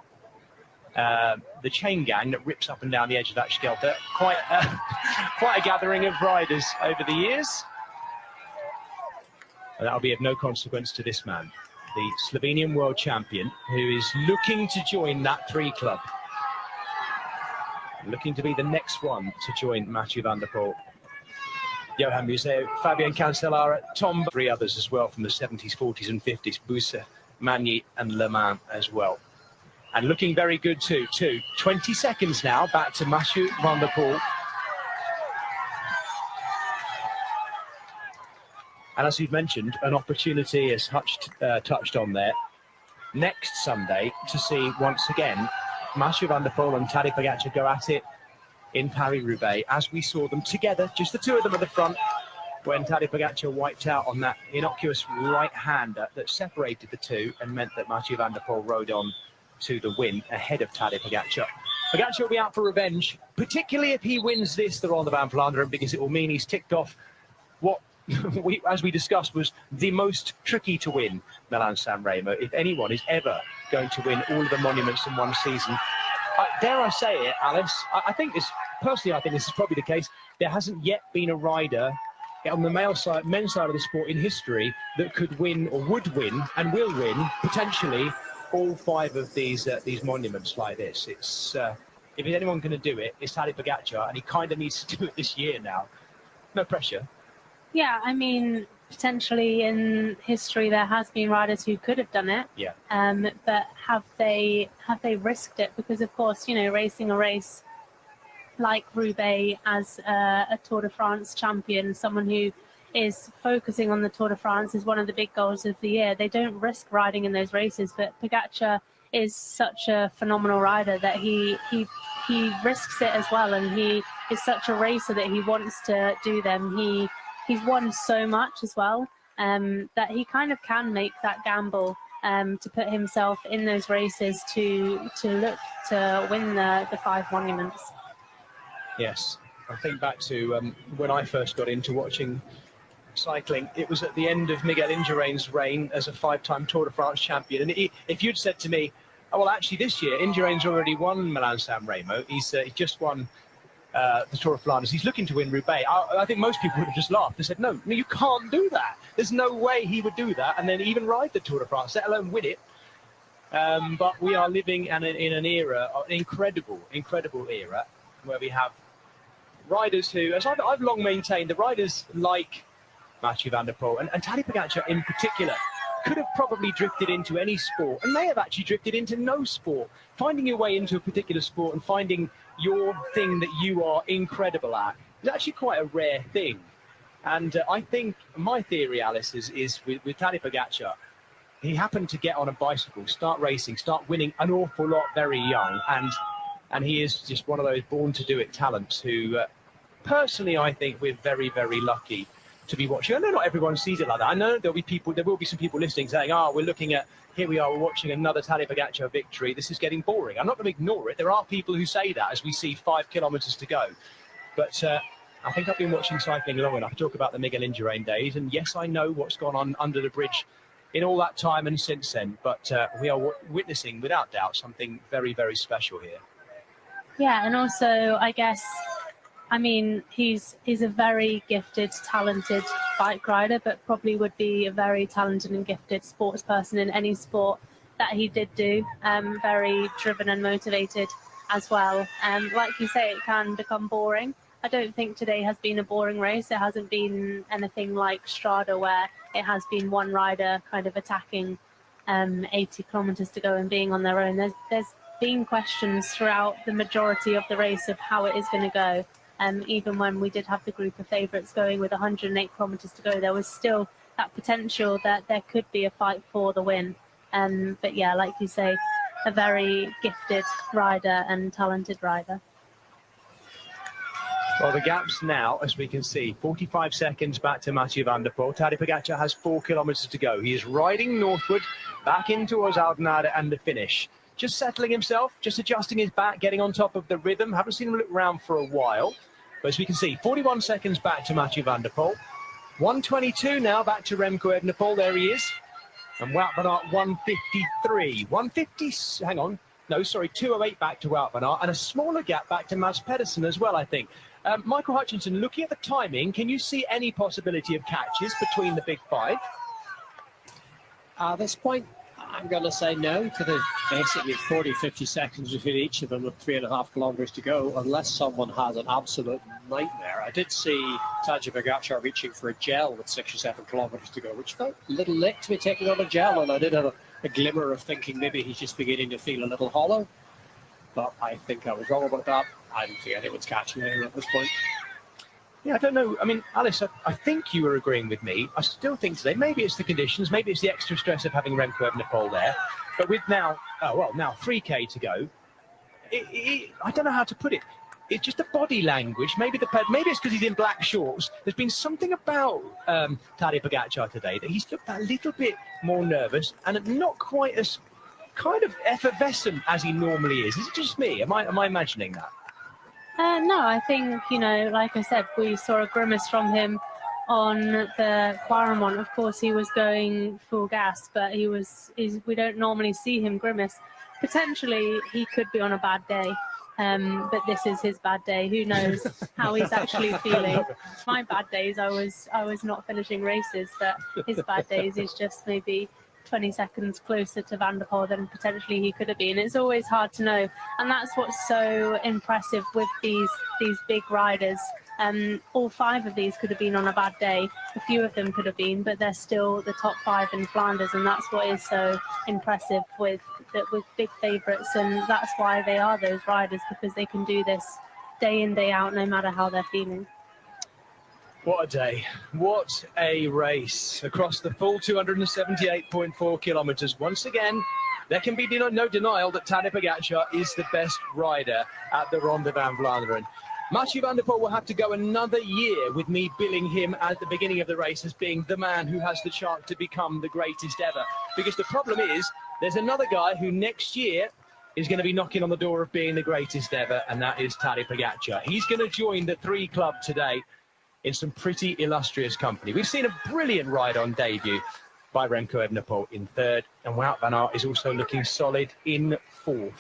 The chain gang that rips up and down the edge of that Scheldt. Quite a gathering of riders over the years. And that'll be of no consequence to this man, the Slovenian world champion, who is looking to join that 3 club. Looking to be the next one to join Mathieu van der Poel, Johan Museeuw, Fabian Cancellara, Tom, 3 others as well from the 70s, 40s and 50s, Busse, Magny and Le Mans as well. And looking very good too. 20 seconds now, back to Mathieu van der Poel. And as you've mentioned, an opportunity, as Hutch touched on there, next Sunday to see once again Mathieu van der Poel and Tadej Pogacar go at it in Paris-Roubaix, as we saw them together, just the 2 of them at the front, when Tadej Pogacar wiped out on that innocuous right-hander that separated the 2 and meant that Mathieu van der Poel rode on to the win ahead of Tadej Pogacar. Pogacar will be out for revenge, particularly if he wins this, the Ronde van Vlaanderen, because it will mean he's ticked off what, as we discussed, was the most tricky to win Milan-San Remo. If anyone is ever going to win all of the monuments in one season, dare I say it, Alice, I think this is probably the case. There hasn't yet been a rider on the men's side of the sport in history that could win or would win and will win potentially all 5 of these monuments like this. It's if there's anyone going to do it, it's Tadej Pogacar, and he kind of needs to do it this year now. No pressure. Yeah, I mean, potentially in history there has been riders who could have done it. Yeah. But have they risked it? Because of course, you know, racing a race like Roubaix as a Tour de France champion, someone who is focusing on the Tour de France is one of the big goals of the year. They don't risk riding in those races, but Pogacar is such a phenomenal rider that he risks it as well, and he is such a racer that he wants to do them. He's won so much as well, that he kind of can make that gamble to put himself in those races to look to win the 5 monuments. Yes, I think back to when I first got into watching cycling. It was at the end of Miguel Indurain's reign as a 5-time Tour de France champion. And if you'd said to me, oh, well, actually this year, Indurain's already won Milan-San Remo. He's just won the Tour of Flanders. He's looking to win Roubaix. I think most people would have just laughed and said, no, you can't do that. There's no way he would do that and then even ride the Tour de France, let alone win it. But we are living in an era, an incredible era, where we have riders who, as I've long maintained, the riders like Mathieu van der Poel and Tadej Pogacar in particular could have probably drifted into any sport and may have actually drifted into no sport. Finding your way into a particular sport and finding your thing that you are incredible at is actually quite a rare thing. And I think my theory, Alice, is with Tadej Pogacar, he happened to get on a bicycle, start racing, start winning an awful lot very young. And he is just one of those born-to-do-it talents who, personally, I think we're very, very lucky to be watching. I know not everyone sees it like that. I know there will be some people listening saying, here we are, we're watching another Tadej Pogacar victory. This is getting boring. I'm not going to ignore it. There are people who say that as we see 5 kilometres to go. But I think I've been watching cycling long enough to talk about the Miguel Indurain days. And yes, I know what's gone on under the bridge in all that time and since then. But we are witnessing, without doubt, something very, very special here. Yeah, and also, I guess, I mean, he's a very gifted, talented bike rider, but probably would be a very talented and gifted sports person in any sport that he did do. Very driven and motivated as well. Like you say, it can become boring. I don't think today has been a boring race. It hasn't been anything like Strada, where it has been one rider kind of attacking 80 kilometres to go and being on their own. There's been questions throughout the majority of the race of how it is going to go. Even when we did have the group of favourites going with 108 kilometres to go, there was still that potential that there could be a fight for the win. But yeah, like you say, a very gifted rider and talented rider. Well, the gaps now, as we can see, 45 seconds back to Mathieu van der Poel. Tadej Pogacar has 4 kilometres to go. He is riding northward, back in towards Oudenaarde and the finish. Just settling himself, just adjusting his back, getting on top of the rhythm. Haven't seen him look around for a while. But as we can see, 41 seconds back to Mathieu van der Poel. 1:22 now back to Remco Evenepoel. There he is. And Wout van Aert 1:53. 1:50, hang on. No, sorry, 2:08 back to Wout van Aert. And a smaller gap back to Mads Pedersen as well, I think. Michael Hutchinson, looking at the timing, can you see any possibility of catches between the big 5? At this point, I'm going to say no, to the basically 40, 50 seconds between each of them with 3.5 kilometres to go, unless someone has an absolute nightmare. I did see Tadej Pogacar reaching for a gel with 6 or 7 kilometres to go, which felt a little late to be taking on a gel, and I did have a glimmer of thinking maybe he's just beginning to feel a little hollow. But I think I was wrong about that. I don't think anyone's catching him at this point. Yeah, I don't know. I mean, Alice, I think you were agreeing with me. I still think today, maybe it's the conditions, maybe it's the extra stress of having Remco Evenepoel there. But with now 3K to go, I don't know how to put it. It's just the body language. Maybe it's because he's in black shorts. There's been something about Tadej Pogacar today that he's looked a little bit more nervous and not quite as kind of effervescent as he normally is. Is it just me? Am I imagining that? No, I think, like I said, we saw a grimace from him on the Quaremont. Of course, he was going full gas, but we don't normally see him grimace. Potentially, he could be on a bad day, but this is his bad day. Who knows how he's actually feeling? My bad days, I was not finishing races, but his bad days is just maybe 20 seconds closer to Van der Poel than potentially he could have been. It's always hard to know, and that's what's so impressive with these big riders. All 5 of these could have been on a bad day. A few of them could have been, but they're still the top 5 in Flanders, and that's what is so impressive with big favourites, and that's why they are those riders, because they can do this day in, day out, no matter how they're feeling. What a day. What a race across the full 278.4 kilometres. Once again, there can be no denial that Tadej Pogacar is the best rider at the Ronde van Vlaanderen. Mathieu van der Poel will have to go another year with me billing him at the beginning of the race as being the man who has the chance to become the greatest ever. Because the problem is, there's another guy who next year is going to be knocking on the door of being the greatest ever, and that is Tadej Pogacar. He's going to join the 3 Club today in some pretty illustrious company. We've seen a brilliant ride on debut by Remco Evenepoel in 3rd, and Wout van Aert is also looking solid in 4th,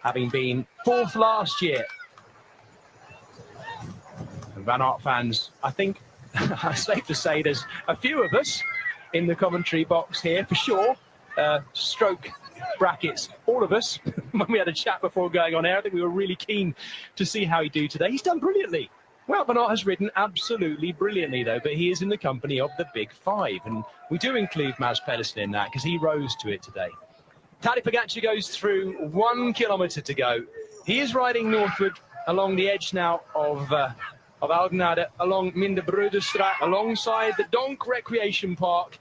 having been 4th last year. And Van Aert fans, I think it's safe to say there's a few of us in the commentary box here for sure. Stroke brackets, all of us. When we had a chat before going on air, I think we were really keen to see how he'd do today. He's done brilliantly. Well, Van Aert has ridden absolutely brilliantly, though, but he is in the company of the Big 5, and we do include Mads Pedersen in that because he rose to it today. Tadej Pogacar goes through 1 kilometre to go. He is riding northward along the edge now of Oudenaarde, along Minderbruderstraat, alongside the Donk Recreation Park,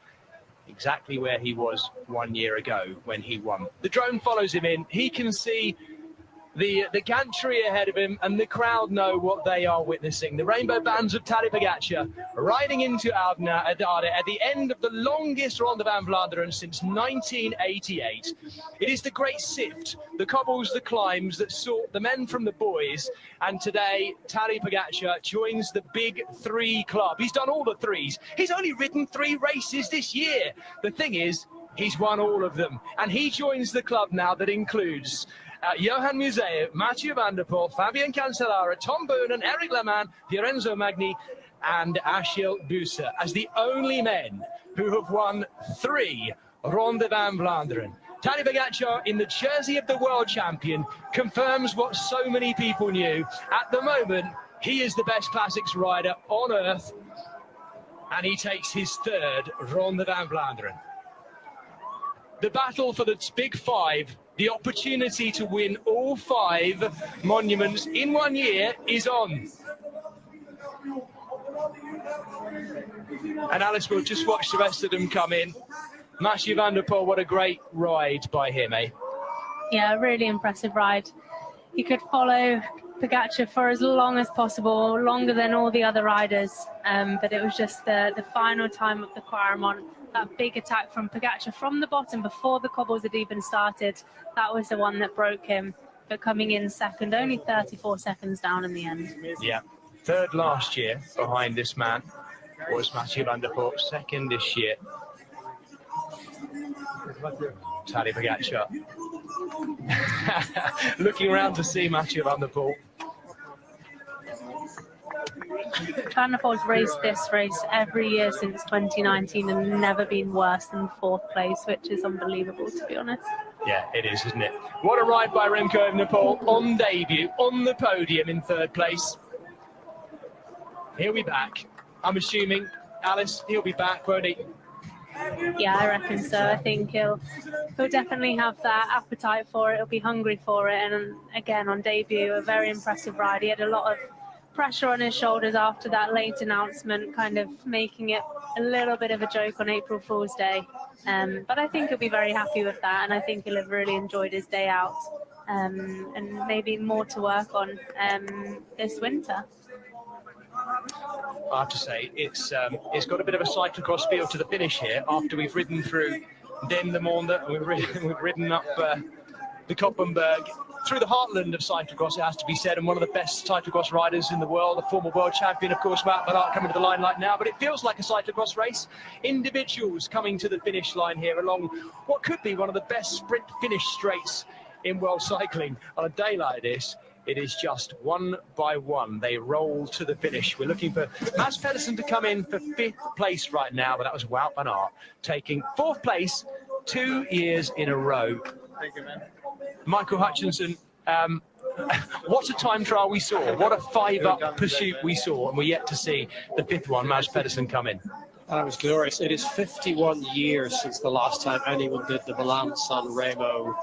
exactly where he was 1 year ago when he won. The drone follows him in. He can see the gantry ahead of him, and the crowd know what they are witnessing. The rainbow bands of Tadej Pogacar riding into Oudenaarde at the end of the longest Ronde van Vlaanderen since 1988. It is the great sift, the cobbles, the climbs that sort the men from the boys, and today Tadej Pogacar joins the Big 3 Club. He's done all the 3s. He's only ridden 3 races this year. The thing is, he's won all of them, and he joins the club now that includes Johan Museeuw, Mathieu van der Poel, Fabian Cancellara, Tom Boonen, Eric Leman, Fiorenzo Magni and Achille Busse as the only men who have won 3 Ronde van Vlaanderen. Tadej Pogacar, in the jersey of the world champion, confirms what so many people knew. At the moment, he is the best classics rider on earth, and he takes his 3rd Ronde van Vlaanderen. The battle for the Big 5, the opportunity to win all 5 monuments in 1 year, is on. And Alice will just watch the rest of them come in. Mathieu van der Poel, what a great ride by him, eh? Yeah, a really impressive ride. He could follow Pogacar for as long as possible, longer than all the other riders. But it was just the final time of the Quaremont, that big attack from Pogacar from the bottom before the cobbles had even started. That was the one that broke him. But coming in second, only 34 seconds down in the end. Yeah, 3rd last year behind this man was Mathieu van der Poel. 2nd this year, Tadej Pogacar. Looking around to see Mathieu van der Poel. Van der Poel's raced this race every year since 2019 and never been worse than 4th place, which is unbelievable, to be honest. Yeah, it is, isn't it? What a ride by Remco Evenepoel on debut, on the podium in 3rd place. He'll be back. I'm assuming, Alice, he'll be back, won't he? Yeah, I reckon so. I think he'll definitely have that appetite for it. He'll be hungry for it. And again, on debut, a very impressive ride. He had a lot of pressure on his shoulders after that late announcement, kind of making it a little bit of a joke on April Fool's Day. But I think he'll be very happy with that, and I think he'll have really enjoyed his day out, and maybe more to work on this winter. I have to say, it's got a bit of a cyclocross feel to the finish here. After we've ridden through Den de Monde, and we've ridden up the Koppenberg, through the heartland of cyclocross, it has to be said, and one of the best cyclocross riders in the world, a former world champion, of course, Wout van Aert, coming to the limelight now. But it feels like a cyclocross race. Individuals coming to the finish line here along what could be one of the best sprint finish straights in world cycling. On a day like this, it is just one by one. They roll to the finish. We're looking for Mads Pedersen to come in for 5th place right now, but that was Wout van Aert taking 4th place 2 years in a row. Thank you, man. Michael Hutchinson, what a time trial we saw. What a 5-up pursuit we saw, and we're yet to see the 5th one, Mads Pedersen, come in. That was glorious. It is 51 years since the last time anyone did the Milan-San Remo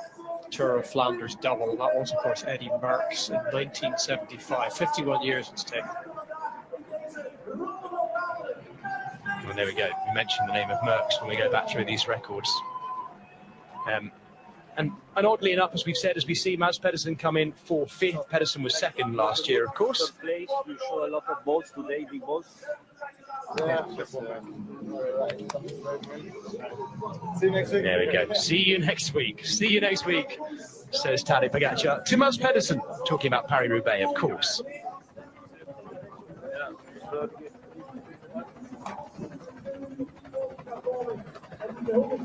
Tour of Flanders double. That was, of course, Eddie Merckx in 1975. 51 years it's taken. Well, there we go. We mentioned the name of Merckx when we go back through these records. And oddly enough, as we've said, as we see Mads Pedersen come in for 5th, Pedersen was 2nd last year, of course. You show a lot of balls today, big balls. There we go. See you next week. See you next week, says Tadej Pogacar to Mads Pedersen, talking about Paris-Roubaix, of course.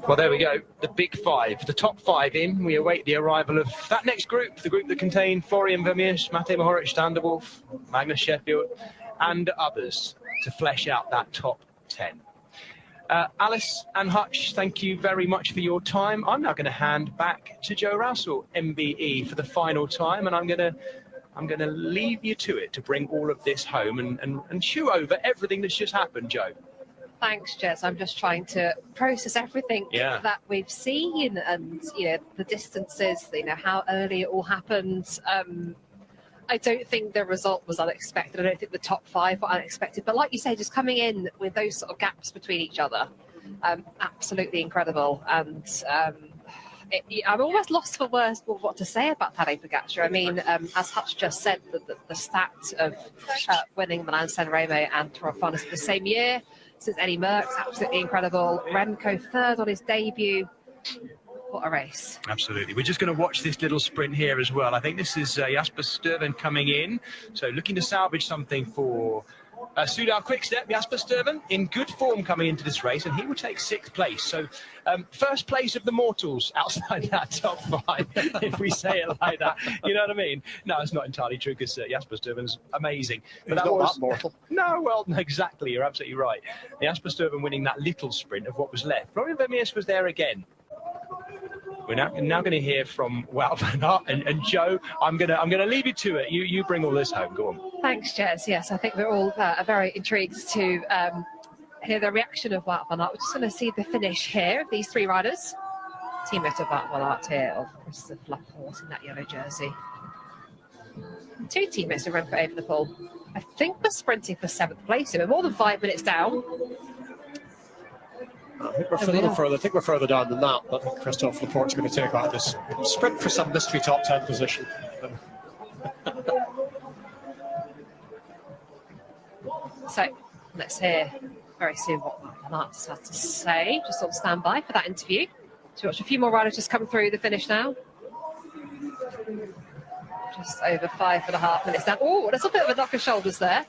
Well, there we go. The big 5, the top 5 in. We await the arrival of that next group, the group that contained Florian Vermeersch, Matej Mohoric, Standerwolf, Magnus Sheffield, and others to flesh out that top 10. Alice and Hutch, thank you very much for your time. I'm now going to hand back to Joe Rousel, MBE, for the final time, and I'm going to leave you to it to bring all of this home and chew over everything that's just happened, Joe. Thanks, Jess. I'm just trying to process everything that we've seen, and the distances, how early it all happened. I don't think the result was unexpected. I don't think the top 5 were unexpected. But like you say, just coming in with those sort of gaps between each other, absolutely incredible. And I'm almost lost for words for what to say about Tadej Pogacar. I mean, as Hutch just said, the stat of winning Milan San Remo and Tour of Flanders the same year since Eddie Merckx, absolutely incredible. Remco 3rd on his debut. What a race. Absolutely. We're just going to watch this little sprint here as well. I think this is Jasper Stuyven coming in. So looking to salvage something for Soudal Quickstep. Jasper Stuyven in good form coming into this race, and he will take 6th place. So first place of the mortals outside that top 5, if we say it like that. You know what I mean? No, it's not entirely true, because Jasper Stuyven's amazing. But that was not mortal. No, well, exactly. You're absolutely right. Jasper Stuyven winning that little sprint of what was left. Florian Vermeersch was there again. We're now going to hear from Wout van Aert and Joe. I'm gonna leave you to it. You bring all this home. Go on. Thanks, Jez. Yes, I think we're all very intrigued to hear the reaction of Wout van Aert. We're just going to see the finish here of these 3 riders. Teammate of Wout van Aert here, of Christophe Laporte in that yellow jersey. 2 teammates of Remco Evenepoel. I think we're sprinting for 7th place. We're more than 5 minutes down. I think we're a little further. I think we're further down than that, but Christophe Laporte's going to take out this sprint for some mystery top 10 position. So let's hear very soon what Van Aert has to say. Just on standby for that interview. So watch a few more riders just come through the finish now. Just over 5.5 minutes down. Oh, there's a bit of a knock of shoulders there.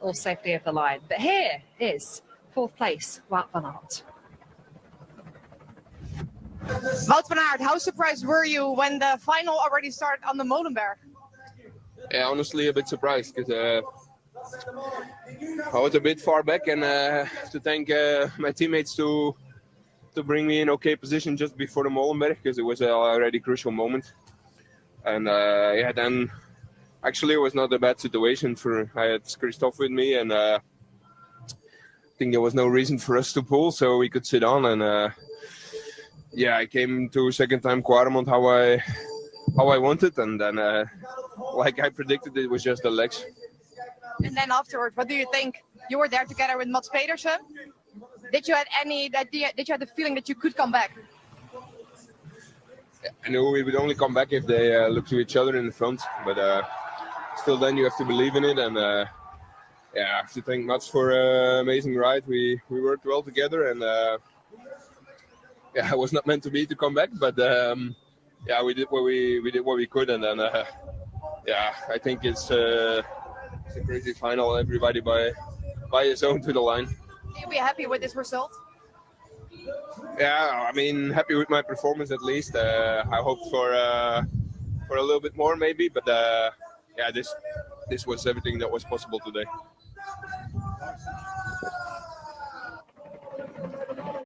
All safely over the line. But here is 4th place, Wout van Aert. Wout van Aert, how surprised were you when the final already started on the Molenberg? Yeah, honestly, a bit surprised, because I was a bit far back, and have to thank my teammates to bring me in okay position just before the Molenberg, because it was a already crucial moment. And then actually it was not a bad situation. I had Christophe with me, and I think there was no reason for us to pull, so we could sit on. And I came to second time Quaremont how I wanted, and then like I predicted, it was just the legs. And then afterwards, what do you think? You were there together with Mats Pedersen. Did you have the feeling that you could come back? I knew we would only come back if they look to each other in the front, but still then you have to believe in it. And I have to thank Mats for an amazing ride. We worked well together, and it was not meant to be to come back, but we did what we could, and then I think it's a crazy final. Everybody by his own to the line. You'll be happy with this result? Yeah, I mean, happy with my performance at least. I hoped for a little bit more maybe, but this was everything that was possible today.